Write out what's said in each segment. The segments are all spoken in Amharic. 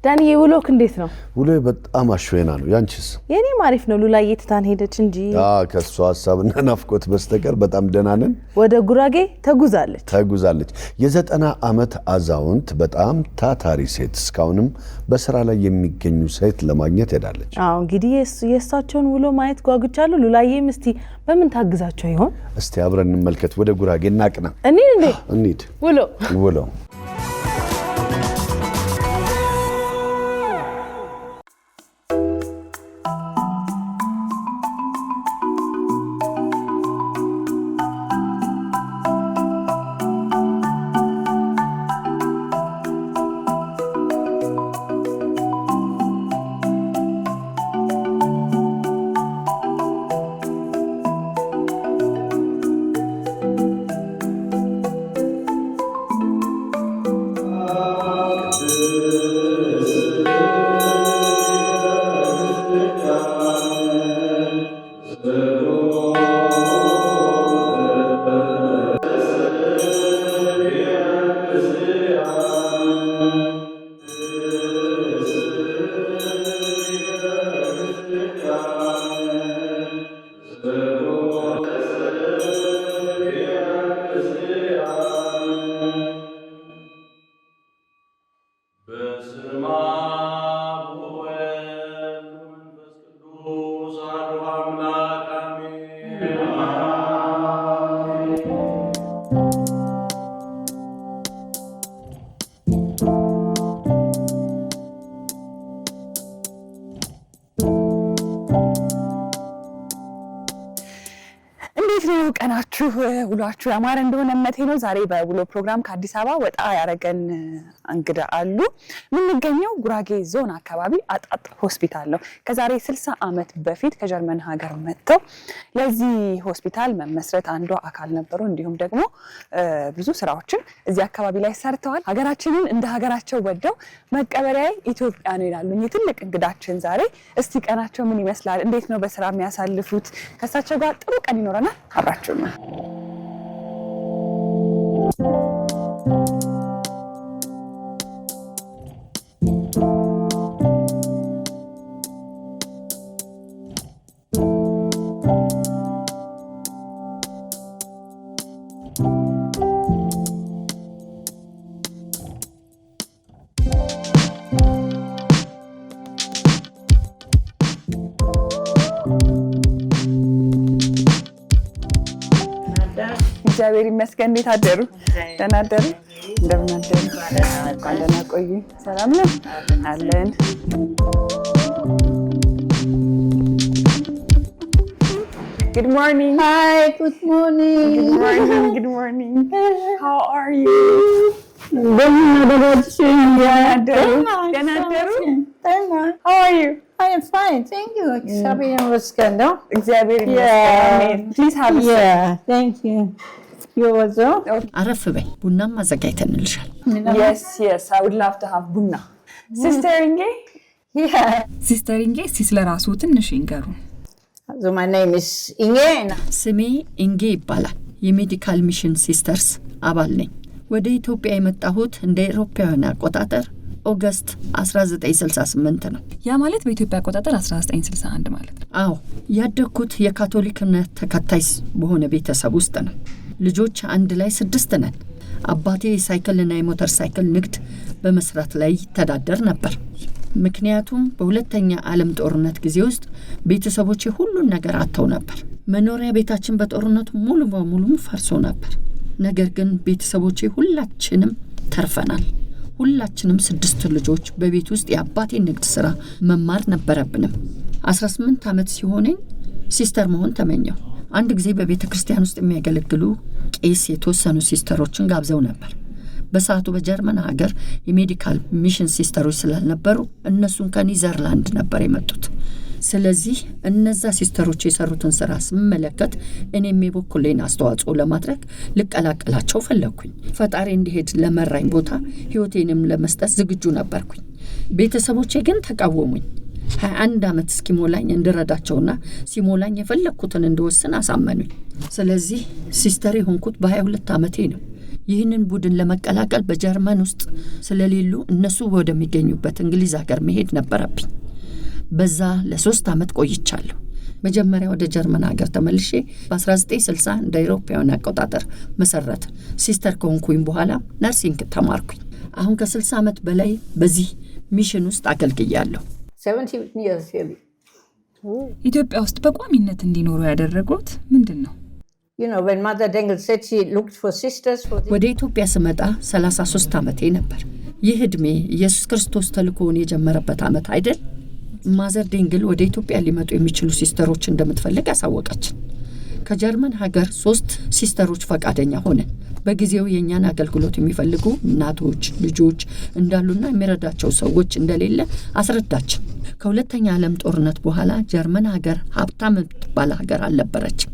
ዳኒ ውሎክ እንዴት ነው? ውሎዬ በጣም አሽወና ነው። ያንቺስ? የኔ ማሪፍ ነው። ሉላዬ ትታን ሄደች እንጂ ከሷ ሐሳብና ናፍቆት በስተቀር በጣም ደህና ነን። ወደ ጉራጌ ተጉዛለች። የ90 ዓመት አዛውንት በጣም ታታሪ ሴት እስካሁንም በስራ ላይ የሚገኙ ሴት ለማግኘት ሄዳለች። እንግዲህ የእሳቸውን ውሎ ማየት ጓጉቻለሁ። ሉላዬም እስቲ በምን ታግዛቸው ይሆን? እስቲ አብረን እንመልከት። ወደ ጉራጌ እናቅና። እንሂድ። ውሎ ቀናችሁ ውሏችሁ ያማረ እንደሆነ እምነቴ ነው። ዛሬ በውሎ ፕሮግራም ከአዲስ አበባ ወጣ ያረገን እንግዳ አሉ። የምንገኘው ጉራጌ ዞን አካባቢ አጣጥ ሆስፒታል ነው። ከዛሬ 60 ዓመት በፊት ከጀርመን ሀገር መጥተው ለዚህ ሆስፒታል መመስረት አንዱ አካል ነበሩ። እንዲሁም ደግሞ ብዙ ስራዎችን እዚህ አካባቢ ላይ ሰርተዋል። ሀገራችንን እንደ ሀገራቸው ወደው መቀበሪያዬ ኢትዮጵያ ነው ይላሉ። ትልቅ እንግዳችን ዛሬ እስቲ ቀናቸው ምን ይመስላል? እንዴት ነው በስራ የሚያሳልፉት? ከሳቸው ጋር ጥሩ ቀን ይኖረናል። አብራችሁ ነው እግዚአብሔር ይመስገን። እንዴት አደሩ? ደህና አደሩ? እንደምን አደሩ? ደህና ቆዩ? ሰላም ነው አለን። Good morning. Hi, good morning. Good morning. Good morning. How are you? How are you? I am fine, thank you. Xavier Muscan, no? እግዚአብሔር ይመስገን። Please have a seat. Yeah, thank you. You also? አረፍ በይ፣ ቡናም አዘጋጅተንልሻል። Yes, yes, I would love to have ቡና. Sister Inge? Yeah. Sister Inge, ስለራሱ ትንሽ ይንገሩ። So my name is Inge. ስሜ ኢንጌ ይባላል። የሜዲካል ሚሽን ሲስተርስ አባል ነኝ። ወደ ኢትዮጵያ የመጣሁት እንደ አውሮፓውያን አቆጣጠር ኦገስት 1968 ነው። ያ ማለት በኢትዮጵያ አቆጣጠር 1961 ማለት ነው። አዎ፣ ያደግኩት የካቶሊክነት ተከታይ በሆነ ቤተሰብ ውስጥ ነው። ልጆች አንድ ላይ 6 ነን። አባቴ የሳይክልና የሞተር ሳይክል ንግድ በመስራት ላይ ይተዳደር ነበር። ምክንያቱም በሁለተኛ ዓለም ጦርነት ጊዜ ውስጥ ቤተሰቦቼ ሁሉን ነገር አጥተው ነበር። መኖሪያ ቤታችን በጦርነቱ ሙሉ በሙሉ ፈርሶ ነበር። ነገር ግን ቤተሰቦቼ ሁላችንም ተርፈናል። ሁላችንም 6 ልጆች በቤት ውስጥ የአባቴ ንግድ ስራ መማር ነበረብንም። 18 ዓመት ሲሆነኝ ሲስተር መሆን ተመኘው። አንድ ጊዜ በቤተ ክርስቲያን ውስጥ የሚያገለግሉ ቄስ የተወሰኑ ሲስተሮችን ጋብዘው ነበር። በሰዓቱ በጀርመን ሀገር የሜዲካል ሚሽን ሲስተሮች ስላልነበሩ እነሱን ከኒዘርላንድ ነበር የመጡት። ስለዚህ እነዛ ሲስተሮች የሰሩትን ስራ ስመለከት እኔም የበኩሌን አስተዋጽኦ ለማድረግ ልቀላቀላቸው ፈለግኩኝ። ፈጣሪ እንዲሄድ ለመራኝ ቦታ ህይወቴንም ለመስጠት ዝግጁ ነበርኩኝ። ቤተሰቦቼ ግን ተቃወሙኝ። 21 ዓመት እስኪሞላኝ እንድረዳቸውና ሲሞላኝ የፈለግኩትን እንድወስን አሳመኑኝ። ስለዚህ ሲስተር የሆንኩት በ22 ዓመቴ ነው። ይህንን ቡድን ለመቀላቀል በጀርመን ውስጥ ስለሌሉ እነሱ ወደሚገኙበት እንግሊዝ ሀገር መሄድ ነበረብኝ። በዛ ለ3 ዓመት ቆይቻለሁ። መጀመሪያ ወደ ጀርመን ሀገር ተመልሼ በ1960 እንደ አውሮፓውያን አቆጣጠር መሰረት ሲስተር ከሆንኩኝ በኋላ ነርሲንግ ተማርኩኝ። አሁን ከ60 ዓመት በላይ በዚህ ሚሽን ውስጥ አገልግያለሁ። 17 years here. ኢትዮጵያ ውስጥ በቋሚነት እንዲኖሩ ያደረጉት ምንድን ነው? You know, when Mother Dengel said she looked for sisters for ወደ ኢትዮጵያ ስመጣ 33 ዓመቴ ነበር። ይህ ዕድሜ ኢየሱስ ክርስቶስ ተልእኮውን የጀመረበት ዓመት አይደል? ማዘር ዴንግል ወደ ኢትዮጵያ ሊመጡ የሚችሉ ሲስተሮች እንደምትፈልግ አሳወቀችን። ከጀርመን ሀገር 3 ሲስተሮች ፈቃደኛ ሆነን በጊዜው የኛን አገልግሎት የሚፈልጉ እናቶች፣ ልጆች እንዳሉና የሚረዳቸው ሰዎች እንደሌለ አስረዳችን። ከሁለተኛ ዓለም ጦርነት በኋላ ጀርመን ሀገር ሀብታም የምትባል ሀገር አልነበረችም።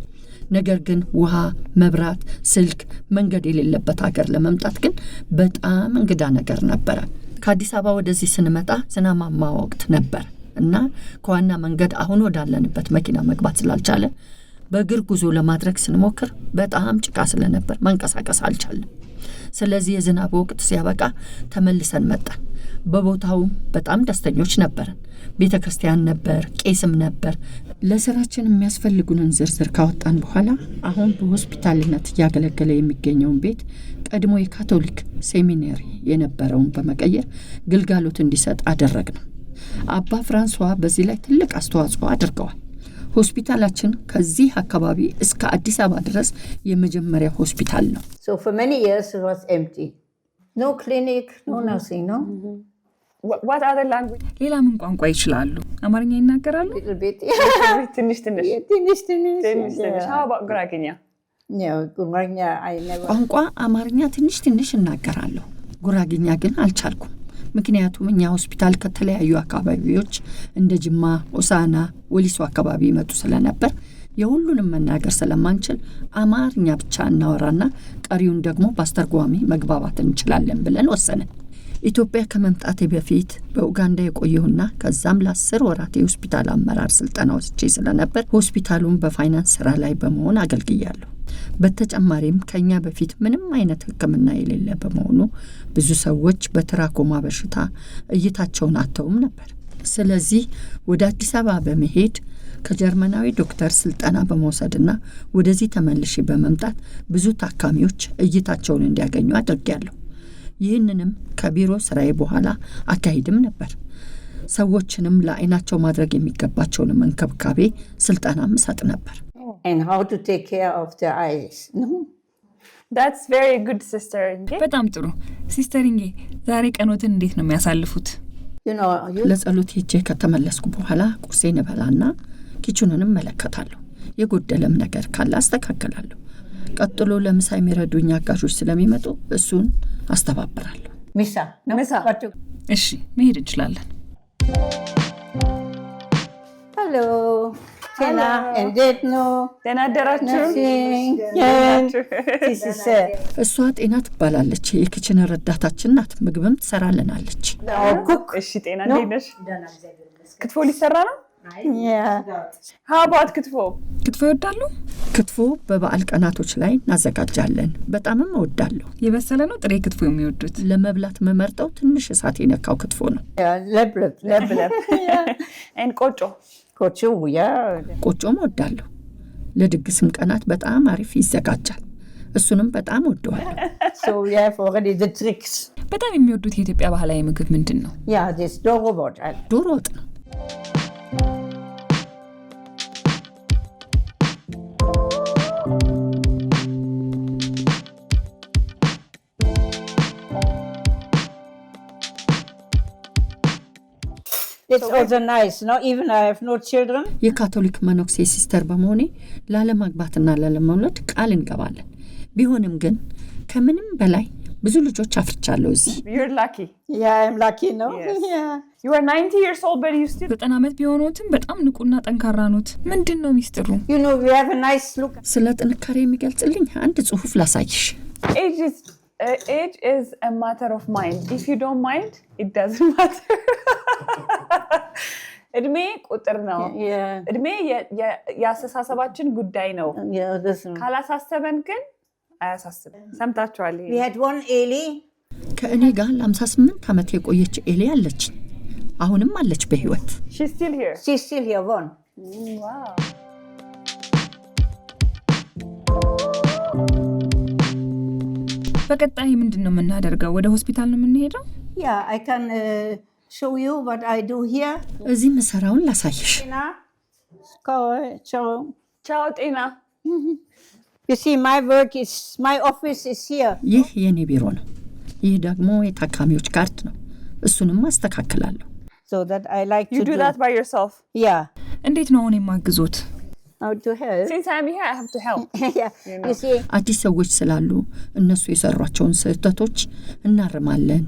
ነገር ግን ውሃ፣ መብራት፣ ስልክ፣ መንገድ የሌለበት ሀገር ለመምጣት ግን በጣም እንግዳ ነገር ነበረ። ከአዲስ አበባ ወደዚህ ስንመጣ ዝናባማ ወቅት ነበር እና ከዋና መንገድ አሁን ወዳለንበት መኪና መግባት ስላልቻለ በእግር ጉዞ ለማድረግ ስንሞክር በጣም ጭቃ ስለነበር መንቀሳቀስ አልቻለም። ስለዚህ የዝናብ ወቅት ሲያበቃ ተመልሰን መጣን። በቦታው በጣም ደስተኞች ነበርን። ቤተ ክርስቲያን ነበር፣ ቄስም ነበር። ለስራችን የሚያስፈልጉንን ዝርዝር ካወጣን በኋላ አሁን በሆስፒታልነት እያገለገለ የሚገኘውን ቤት ቀድሞ የካቶሊክ ሴሚናሪ የነበረውን በመቀየር ግልጋሎት እንዲሰጥ አደረግነው። አባ ፍራንሷ በዚህ ላይ ትልቅ አስተዋጽኦ አድርገዋል። ሆስፒታላችን ከዚህ አካባቢ እስከ አዲስ አበባ ድረስ የመጀመሪያ ሆስፒታል ነው። So for many years it was empty. No clinic, no nothing, no? What other language? ሌላ ምን ቋንቋ ይችላሉ? አማርኛ ይናገራሉ? Little bit. ትንሽ ትንሽ ትንሽ። How about ጉራጌኛ? No, Guragnya I never. ቋንቋ አማርኛ ትንሽ ትንሽ እናገራለሁ። ጉራጌኛ ግን አልቻልኩም። ምክንያቱም እኛ ሆስፒታል ከተለያዩ አካባቢዎች እንደ ጅማ፣ ሆሳና፣ ወሊሶ አካባቢ ይመጡ ስለነበር የሁሉንም መናገር ስለማንችል አማርኛ ብቻ እናወራና ቀሪውን ደግሞ በአስተርጓሚ መግባባት እንችላለን ብለን ወሰንን። ኢትዮጵያ ከመምጣቴ በፊት በኡጋንዳ የቆየሁና ከዛም ለ10 ወራት የሆስፒታል አመራር ስልጠና ወስጄ ስለነበር ሆስፒታሉን በፋይናንስ ስራ ላይ በመሆን አገልግያለሁ። በተጨማሪም ከኛ በፊት ምንም አይነት ሕክምና የሌለ በመሆኑ ብዙ ሰዎች በትራኮማ በሽታ እይታቸውን አጥተውም ነበር። ስለዚህ ወደ አዲስ አበባ በመሄድ ከጀርመናዊ ዶክተር ስልጠና በመውሰድና ወደዚህ ተመልሼ በመምጣት ብዙ ታካሚዎች እይታቸውን እንዲያገኙ አድርጌያለሁ። ይህንንም ከቢሮ ስራዬ በኋላ አካሂድም ነበር። ሰዎችንም ለአይናቸው ማድረግ የሚገባቸውን እንክብካቤ ስልጠናም እሰጥ ነበር። And how to take care of the eyes. No? That's very good, sister. በጣም ጥሩ ሲስተር ኢንጌ። ዛሬ ቀኖትን እንዴት ነው የሚያሳልፉት? You know, ለጸሎት ሄጄ ከተመለስኩ በኋላ ቁርሴን እበላና ኪችኑንም እመለከታለሁ። የጎደለም ነገር ካለ አስተካክላለሁ። ቀጥሎ ለምሳ የሚረዱኝ አጋዦች ስለሚመጡ እሱን አስተባብራለሁ። Misa. No? Misa. እሺ መሄድ እንችላለን። Hello. Tina and Detno. ደህና አደራችሁ? Nothing. Yeah. This is እሷ ጤና ትባላለች። የኪችን ረዳታችን ናት። ምግብም ትሰራልናለች። our cook. እሺ ጤና እንዴት ነሽ? ክትፎ ሊሰራ ነው? Yeah. How about ክትፎ? ክትፎ ይወዳሉ? ክትፎ በበዓል ቀናቶች ላይ እናዘጋጃለን። በጣምም እወዳለሁ። የበሰለ ነው ጥሬ ክትፎ የሚወዱት? ለመብላት መመርጠው ትንሽ እሳት የነካው ክትፎ ነው። Yeah, leblep. ለብለብ and ቆጮ Kochu, yeah. ቆጮም እወዳለሁ። ለድግስም ቀናት በጣም አሪፍ ይዘጋጃል። እሱንም በጣም እወደዋለሁ። So we have already the tricks. በጣም የሚወዱት የኢትዮጵያ ባህላዊ ምግብ ምንድን ነው? Yeah, this doro bot. ዶሮ ወጥ ነው። It's also nice, no? Even I have no children. የካቶሊክ መነኩሴ ሲስተር በመሆኔ ላለማግባትና ላለመውለድ ቃል እንገባለን። ቢሆንም ግን ከምንም በላይ ብዙ ልጆች አፍርቻለሁ እዚህ። You're lucky. Yeah, I'm lucky, no? Yes. Yeah. You are 90 years old but you still 90 ዓመት ቢሆኑትም በጣም ንቁና ጠንካራ ኖት። ምንድን ነው ሚስጥሩ? You know, we have a nice look. ስለ ጥንካሬ የሚገልጽልኝ አንድ ጽሑፍ ላሳይሽ። age is a matter of mind. If you don't mind, it doesn't matter. እድሜ ቁጥር ነው። Yeah. እድሜ የአስተሳሰባችን ጉዳይ ነው። Yeah, this one. ካላሳሰበን ግን አያሳስብም። ሰምታችኋል። We had one Eli. ከእኔ ጋር ለ58 ዓመት የቆየች ኤሊ አለች። አሁንም አለች በህይወት። She's still here. She's still here, one. Wow. በቀጣይ ምንድነው የምናደርገው? ወደ ሆስፒታል ነው የምንሄደው? Yeah, I can show you what I do here. እዚህ መሰራውን ላሳይሽ። Tina, ciao. Ciao, Tina. You see, my office is here. ይህ የኔ ቢሮ ነው። ይህ ደግሞ የታካሚዎች ካርድ ነው። እሱንም አስተካክላለሁ። So that I like You to do that by yourself? Yeah. እንዴት ነው አሁን የማግዙት? How to help? Since I'm here, I have to help. Yeah. You see, አዲስ ሰዎች ስላሉ እነሱ የሰሯቸውን ስህተቶች እናርማለን።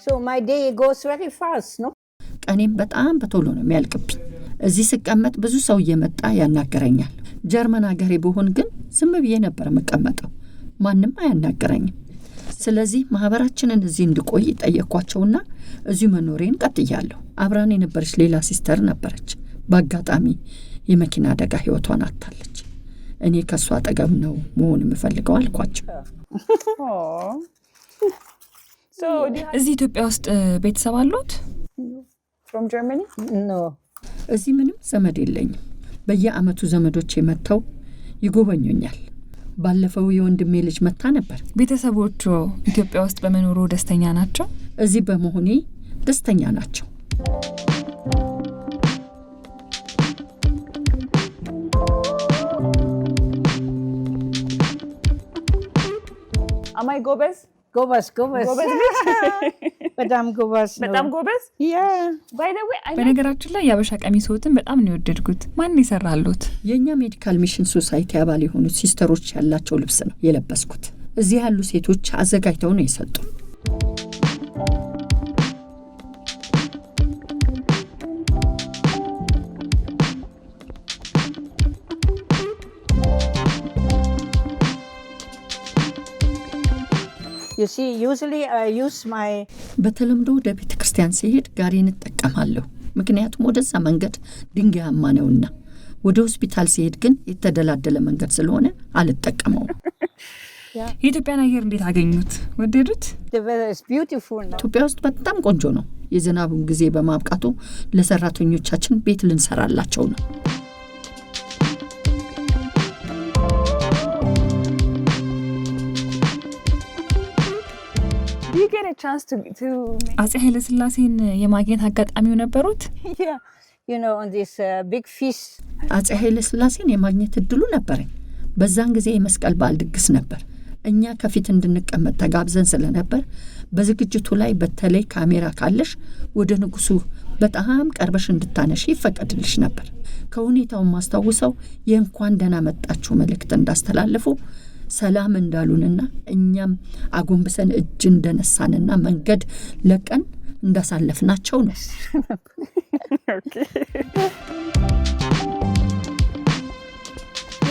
so my day goes very fast, no? ቀኔም በጣም በቶሎ ነው የሚያልቅብኝ። እዚህ ስቀመጥ ብዙ ሰው እየመጣ ያናገረኛል። ጀርመን ሀገሬ ብሆን ግን ዝም ብዬ ነበር መቀመጠው። ማንም አያናገረኝም። ስለዚህ ማህበራችንን እዚህ እንድቆይ ጠየኳቸውና እዚሁ መኖሬን ቀጥያለሁ። አብራን የነበረች ሌላ ሲስተር ነበረች። በአጋጣሚ የመኪና አደጋ ህይወቷን አጥታለች። እኔ ከሷ አጠገብ ነው መሆን የምፈልገው አልኳቸው። So, እዚህ ኢትዮጵያ ውስጥ ቤተሰብ አሉት? from Germany? No. እዚህ ምንም ዘመድ የለኝም። በየአመቱ ዘመዶቼ መጥተው ይጎበኙኛል። ባለፈው የወንድሜ ልጅ መጣ ነበር። ቤተሰቦቹ ኢትዮጵያ ውስጥ በመኖሩ ደስተኛ ናቸው? እዚህ በመሆኔ ደስተኛ ናቸው። Am I Gobes? Gobas. Madam Gobas. በጣም ጎበዝ? Yeah. By the way, በነገራችን ላይ የአበሻ ቀሚሶትን በጣም ነው የወደድኩት። ማን ይሰራሉት? የኛ ሜዲካል ሚሽን ሶሳይቲ አባል የሆኑ ሲስተሮች ያላቸው ልብስ ነው የለበስኩት። እዚህ ያሉ ሴቶች አዘጋጅተው ነው የሰጡን። You see, usually I use my... በተለምዶ ወደ ቤተ ክርስቲያን ሲሄድ ጋሪን እጠቀማለሁ። ምክንያቱም ወደዛ መንገድ ድንጋያማ ነውና። ወደ ሆስፒታል ሲሄድ ግን የተደላደለ መንገድ ስለሆነ አልጠቀመውም። የኢትዮጵያን አየር እንዴት አገኙት? ወደዱት? The weather is beautiful now. ኢትዮጵያ ውስጥ በጣም ቆንጆ ነው። የዝናቡን ጊዜ በማብቃቱ ለሰራተኞቻችን ቤት ልንሰራላቸው ነው። do you get a chance to አፄ ኃይለ ሥላሴን የማግኘት አጋጣሚው ነበሩት? Yeah. You know, on this big feast. አፄ ኃይለ ሥላሴን የማግኘት እድሉ ነበረኝ። በዛን ጊዜ የመስቀል በዓል ድግስ ነበር። እኛ ከፊት እንድንቀመጥ ተጋብዘን ስለነበር በዝግጅቱ ላይ በተለይ ካሜራ ካለሽ ወደ ንጉሱ በጣም ቀርበሽ እንድታነሽ ይፈቀድልሽ ነበር። ከሁኔታው ማስተዋወሰው የእንኳን ደህና መጣችሁ መልእክት እንዳስተላለፉ ሰላም እንዳሉንና እኛም አጎንብሰን እጅ እንደነሳንና መንገድ ለቀን እንዳሳለፍናቸው ነው። Okay.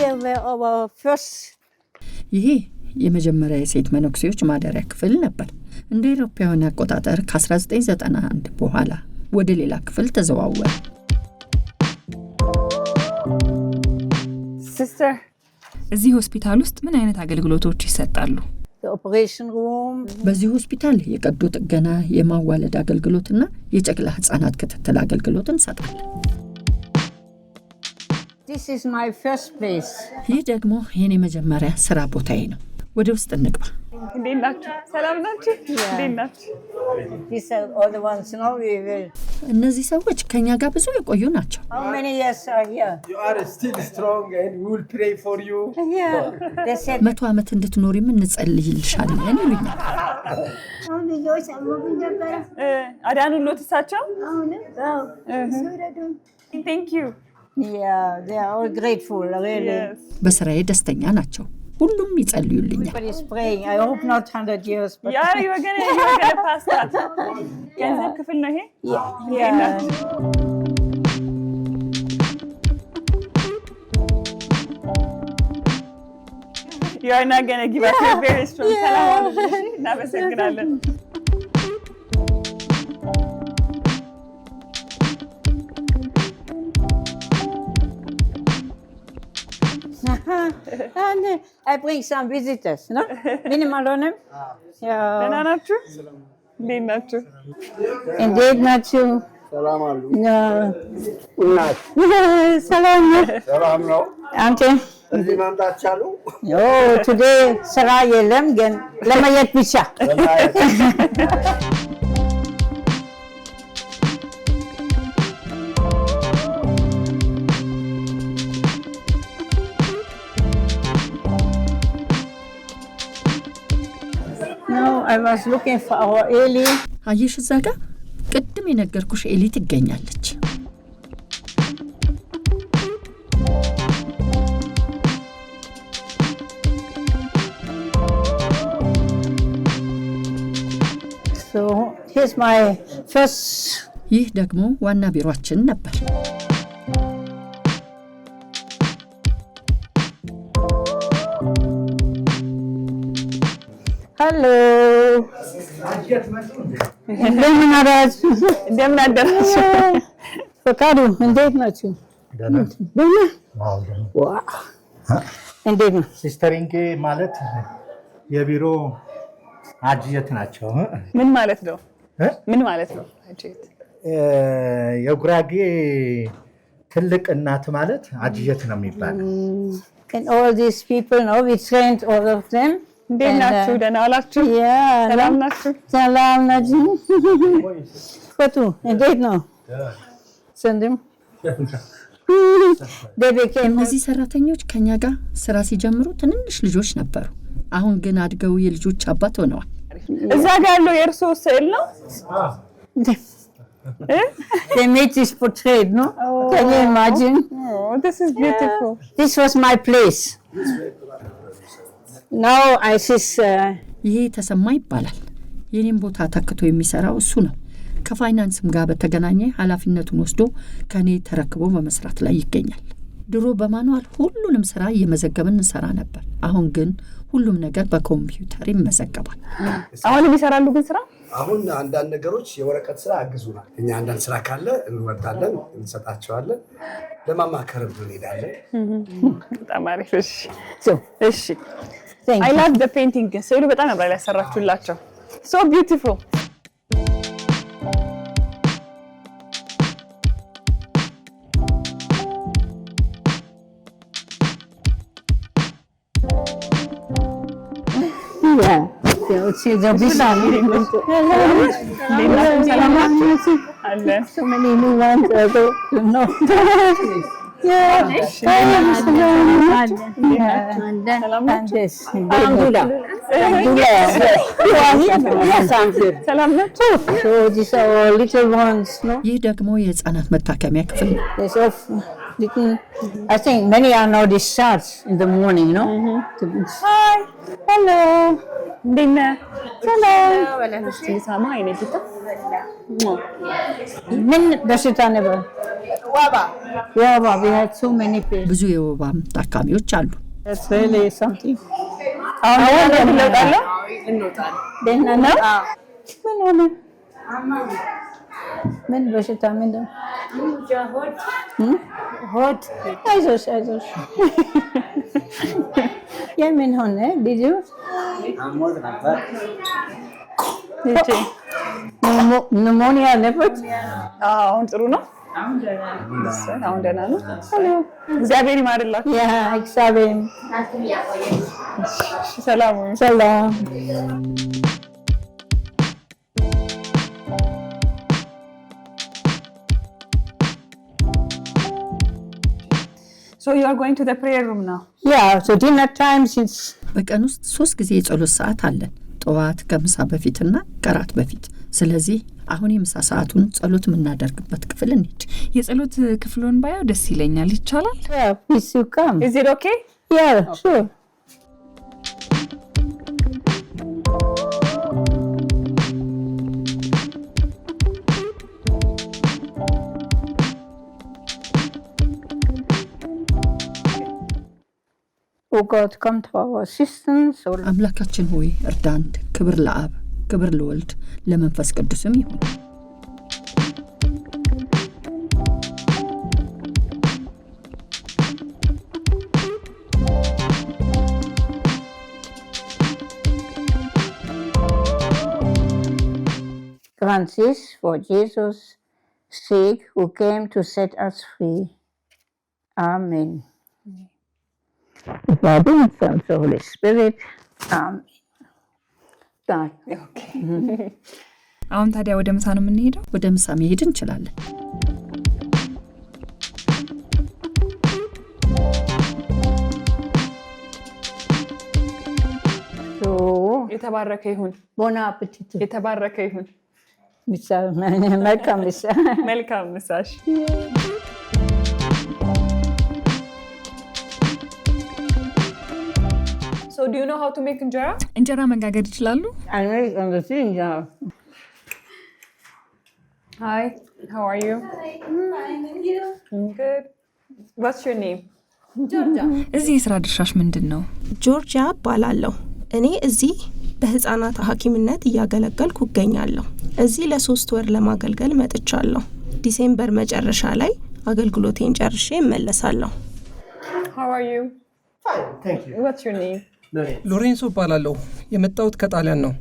Yeah, where our first... ይሄ የመጀመሪያ የሴት መነኩሴዎች ማደሪያ ክፍል ነበር። እንደ አውሮፓውያን አቆጣጠር ከ1991 በኋላ ወደ ሌላ ክፍል ተዘዋወረ። Sister, እዚህ ሆስፒታል ውስጥ ምን አይነት አገልግሎቶች ይሰጣሉ? The operation room. በዚህ ሆስፒታል የቀዶ ጥገና፣ የማዋለድ አገልግሎትና የጨቅላ ህጻናት ክትትል አገልግሎት እንሰጣለን። This is my first place. ይህ ደግሞ የኔ መጀመሪያ ስራ ቦታዬ ነው። ወደ ውስጥ እንግባ። እንዴት ናችሁ? ሰላም ናችሁ? እንዴት ናችሁ? These are all the ones, you know, we will... እነዚህ ሰዎች ከኛ ጋር ብዙ የቆዩ ናቸው። How many years are here? You are still strong and we will pray for you. Yeah. They said... 100 ዓመት እንድትኖሪም እንጸልይልሻለን ይሉኛል። አዳኑሎት እሳቸው? Thank you. Yeah, they are all grateful, really. Yes. በስራዬ ደስተኛ ናቸው። ሁሉም ይጸልዩልኛል። Everybody's praying. I hope not 100 years, but... Yeah, you were gonna pass that. ገንዘብ ክፍል ነው ይሄ? Yeah. You are not gonna give up. You're very strong. ሰላም ዋሉልሽ። እናመሰግናለን። And I bring some visitors, no? Minimal on him. ደህና Yeah. ናችሁ? እንዴት ናችሁ? Indeed, not you. No. Salam. ሰላም ነው። Auntie. እዚህ መምጣት ቻሉ? Oh, today Sarah Yelem again. Lamayat Pisha. No, I was looking for our Eli. አየሽ እዛ ጋ ቅድም የነገርኩሽ ኤሊ ትገኛለች። So here's my first. ይህ ደግሞ ዋና ቢሮአችን ነበር። Hello. እንደምን አደራችሁ? እንደምን አደራችሁ? ፈቃዱ እንዴት ናችሁ? ደህና። ዋው እንዴት ነው? ሲስተሪንጌ ማለት የቢሮ አጅየት ናቸው። ምን ማለት ነው? ምን ማለት ነው? አጅየት የጉራጌ ትልቅ እናት ማለት አጅየት ነው የሚባለው። And all these people, no, we trained all of them. እንዴት ናችሁ? ደህና ዋላችሁ? ሰላም ናችሁ? ሰላም ናችሁ? ፈቱ እንዴት ነው? ሰንድም እነዚህ ሰራተኞች ከኛ ጋር ስራ ሲጀምሩ ትንንሽ ልጆች ነበሩ። አሁን ግን አድገው የልጆች አባት ሆነዋል። እዛ ጋር ያለው የእርስዎ ስዕል ነው? They made this portrait, no? Can you imagine? Oh, this is beautiful. This was my place. Now I see. ይሄ ተሰማ ይባላል። የኔም ቦታ ተክቶ የሚሰራው እሱ ነው። ከፋይናንስም ጋር በተገናኘ ኃላፊነቱን ወስዶ ከኔ ተረክቦ በመስራት ላይ ይገኛል። ድሮ በማኑዋል ሁሉንም ስራ እየመዘገብን እንሰራ ነበር። አሁን ግን ሁሉም ነገር በኮምፒውተር ይመዘገባል። አሁን ይሰራሉ ግን ስራ? አሁን አንዳንድ ነገሮች የወረቀት ስራ አግዙናል። እኛ አንዳንድ ስራ ካለ እንወጣለን፣ እንሰጣቸዋለን፣ ለማማከርም እንሄዳለን። በጣም አሪፍ። እሺ I love the painting. ስዕሉ በጣም ያምራል ያሰራችሁላቸው። So beautiful. Yeah. So many new ones. No. ይህ ደግሞ የህፃናት መታከሚያ ክፍል ነው። I think many are now discharged in the morning, no? Hi. Hello. እንዴት ነህ? ሰላም። ሳማ አይኔ ጌታ ምን በሽታ ነበር? ወባ። We had so many patients. ብዙ የወባም ታካሚዎች አሉ። That's really something. አሁን እንወጣለን። ደህና ነው? ምን ሆነ? ምን በሽታ ምንድን? ሆድ። አይዞሽ አይዞሽ። የምን ሆነ? ልጁ ኒሞኒያ አለበት? አሁን ጥሩ ነው። አሁን ደህና ነው። እግዚአብሔር ይማርላችሁ። ያ እግዚአብሔር። ሰላም ሰላም። So you are going to the prayer room now? Yeah, so dinner time since በቀን ውስጥ 3 ጊዜ የጸሎት ሰዓት አለን። ጠዋት፣ ከምሳ በፊትና ከራት በፊት። ስለዚህ አሁን የምሳ ሰዓቱን ጸሎት የምናደርግበት ክፍል እንሂድ። የጸሎት ክፍሉን ባየው ደስ ይለኛል። ይቻላል? yeah, please you come. Is it okay? Yeah, sure. Oh God, come to our assistance. አምላካችን ሆይ እርዳን። ክብር ለአብ፣ ክብር ለወልድ፣ ለመንፈስ ቅዱስም ይሁን። Francis, for Jesus' sake, who came to set us free. Amen. The Father, and Son, the Holy Spirit. Amen. God. አሁን ታዲያ ወደ ምሳ ነው የምንሄደው? ወደ ምሳ መሄድ እንችላለን። የተባረከ ይሁን። Bon appetit. የተባረከ ይሁን። ምሳ መልካም ምሳ። መልካም ምሳሽ። So do you know how to make injera? እንጀራ መጋገር ይችላሉ? I make everything. Hi, how are you? Fine, and you? Good. What's your name? Georgia. እዚህ የስራ ድርሻሽ ምንድን ነው? ጆርጂያ እባላለሁ። እኔ እዚህ በህፃናት ሐኪምነት እያገለገልኩ እገኛለሁ። እዚህ ለ3 ወር ለማገልገል መጥቻለሁ። ዲሴምበር መጨረሻ ላይ አገልግሎቴን ጨርሼ እመለሳለሁ። How are you? Fine, thank you. What's your name? ሎሬንሶ እባላለሁ። የመጣሁት ከጣሊያን ነው።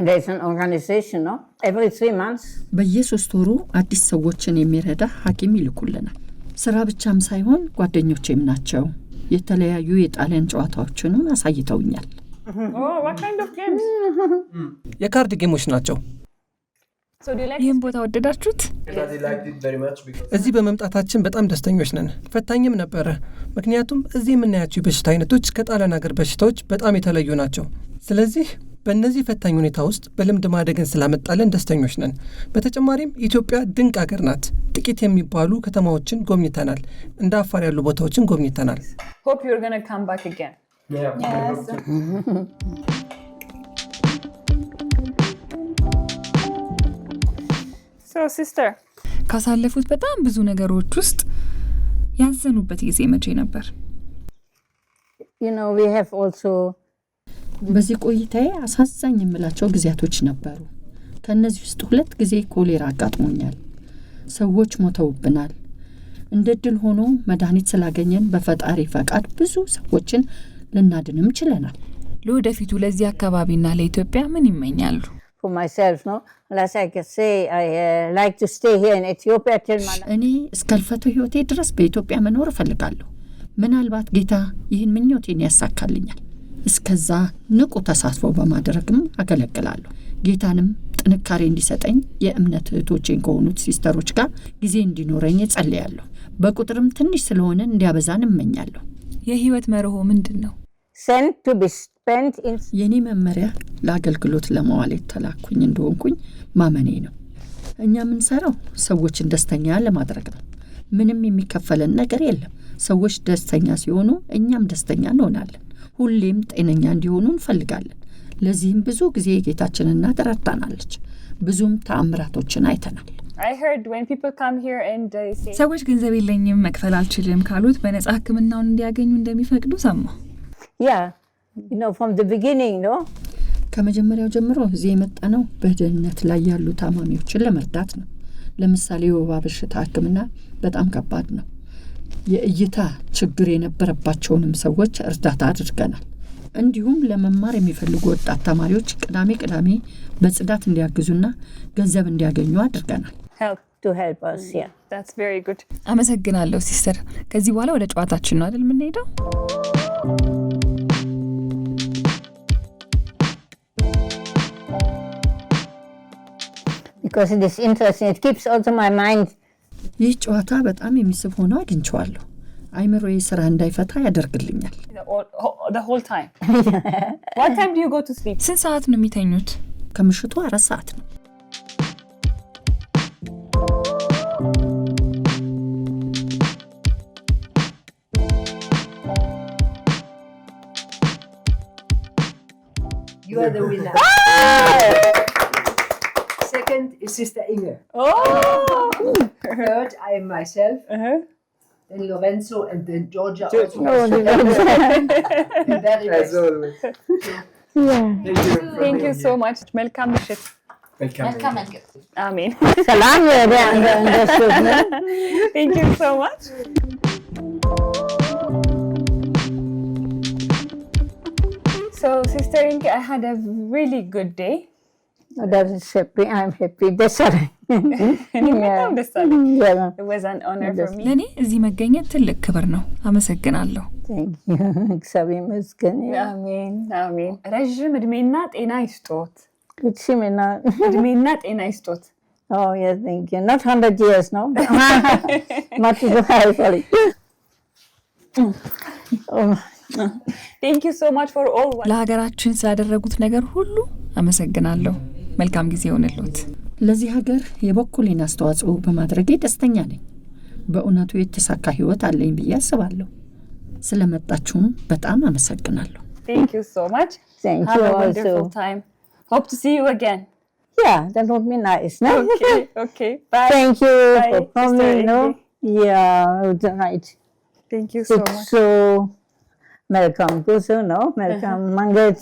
There's an organization, no? Every 3 months. በየ3 ወሩ አዲስ ሰዎችን የሚረዳ ሐኪም ይልኩልናል። ስራ ብቻም ሳይሆን ጓደኞቼም ናቸው። የተለያዩ የጣሊያን ጨዋታዎችንም አሳይተውኛል። Oh, what kind of games? የካርድ ጌሞች ናቸው። So do you like ይህን ቦታ ወደዳችሁት? እዚህ በመምጣታችን በጣም ደስተኞች ነን። ፈታኝም ነበረ፣ ምክንያቱም እዚህ የምናያቸው የበሽታ አይነቶች ከጣሊያን ሀገር በሽታዎች በጣም የተለዩ ናቸው። ስለዚህ በእነዚህ ፈታኝ ሁኔታ ውስጥ በልምድ ማደግን ስላመጣለን ደስተኞች ነን። በተጨማሪም ኢትዮጵያ ድንቅ ሀገር ናት። ጥቂት የሚባሉ ከተማዎችን ጎብኝተናል። እንደ አፋር ያሉ ቦታዎችን ጎብኝተናል። Hope you're going to come back again. Yes. So sister, ካሳለፉት በጣም ብዙ ነገሮች ውስጥ ያዘኑበት ጊዜ መቼ ነበር? You know, we have also በዚህ ቆይታዬ አሳዛኝ የምላቸው ጊዜያቶች ነበሩ። ከነዚህ ውስጥ 2 ጊዜ ኮሌራ አጋጥሞኛል። ሰዎች ሞተውብናል። እንደ ድል ሆኖ መድኃኒት ስላገኘን በፈጣሪ ፈቃድ ብዙ ሰዎችን ልናድንም ችለናል። ለወደፊቱ ለዚህ አካባቢና ለኢትዮጵያ ምን ይመኛሉ? for myself, no? Unless I can say I like to stay here in Ethiopia till my... እኔ እስከልፈተ ህይወቴ ድረስ በኢትዮጵያ መኖር እፈልጋለሁ። ምናልባት ጌታ ይህን ምኞቴን ያሳካልኛል። እስከዛ ንቁ ተሳትፎ በማድረግም አገለግላለሁ። ጌታንም ጥንካሬ እንዲሰጠኝ የእምነት እህቶቼን ከሆኑት ሲስተሮች ጋር ጊዜ እንዲኖረኝ እጸልያለሁ። በቁጥርም ትንሽ ስለሆነ እንዲያበዛን እመኛለሁ። የህይወት መርሆ ምንድነው? Sent to be spent in... የኔ መመሪያ ለአገልግሎት ለመዋል የተላኩኝ እንደሆንኩኝ ማመኔ ነው። እኛ የምንሰራው ሰዎችን ደስተኛ ለማድረግ ነው። ምንም የሚከፈለን ነገር የለም። ሰዎች ደስተኛ ሲሆኑ እኛም ደስተኛ እንሆናለን። ሁሌም ጤነኛ እንዲሆኑ እንፈልጋለን። ለዚህም ብዙ ጊዜ ጌታችንን እናደራታናለች። ብዙም ተአምራቶችን አይተናል። I heard when people come here and they say ሰዎች ገንዘብ የለኝም መክፈል አልችልም ካሉት በነጻ ህክምናውን እንዲያገኙ እንደሚፈቅዱ ሰማሁ። Yeah, you know, from the beginning, no? ከመጀመሪያው ጀምሮ እዚህ የመጣነው በድህነት ላይ ያሉ ታማሚዎችን ለመርዳት ነው። ለምሳሌ የወባ በሽታ ህክምና በጣም ከባድ ነው። የእይታ ችግር የነበረባቸውንም ሰዎች እርዳታ አድርገናል። እንዲሁም ለመማር የሚፈልጉ ወጣት ተማሪዎች ቅዳሜ በጽዳት እንዲያግዙና ገንዘብ እንዲያገኙ አድርገናል። To help us, yeah. that's very good. አመሰግናለሁ ሲስተር። ከዚህ በኋላ ወደ ጨዋታችን ነው አይደል የምንሄደው? Because it is interesting, it keeps also my mind. ይህ ጨዋታ በጣም የሚስብ ሆኖ አግኝቼዋለሁ። አይምሮዬ ስራ እንዳይፈታ ያደርግልኛል። The whole time. What time do you go to sleep? ስንት ሰዓት ነው የሚተኙት? ከምሽቱ 4 ሰዓት ነው። You are the winner. Second is Sister Inge. Oh! Third, I am myself. Then Lorenzo and then Georgia. Also. Oh, Very nice. Thank you so much. Welcome ምሽት. Welcome. Amen. Salam, understood, no? Thank you so much. So, Sister Inge, I had a really good day. That is happy. I'm happy. That's all. በጣም ደስ አለኝ። It was an honor for me. ለእኔ እዚህ መገኘት ትልቅ ክብር ነው። አመሰግናለሁ። Thank you. እግዚአብሔር ይመስገን። አሜን አሜን። ረዥም እድሜና ጤና ይስጦት። እድሜና ጤና ይስጦት። Oh, yes, thank you. Not 100 years, no? Much too high for it. Thank you so much for all. ለሀገራችን ስላደረጉት ነገር ሁሉ አመሰግናለሁ። መልካም ጊዜ ይሁንልዎት። ለዚህ ሀገር የበኩሌን አስተዋጽኦ በማድረጌ ደስተኛ ነኝ። በእውነቱ የተሳካ ህይወት አለኝ ብዬ አስባለሁ። ስለመጣችሁም በጣም አመሰግናለሁ። Thank you so much. Thank Have you a wonderful also. time. Hope to see you again. Yeah, that would be nice, no? Okay. Bye. Thank you Bye, for coming, Sister no? Inge. Yeah, right. Thank you so much. So, welcome, Kusu, no? Welcome, Mangat.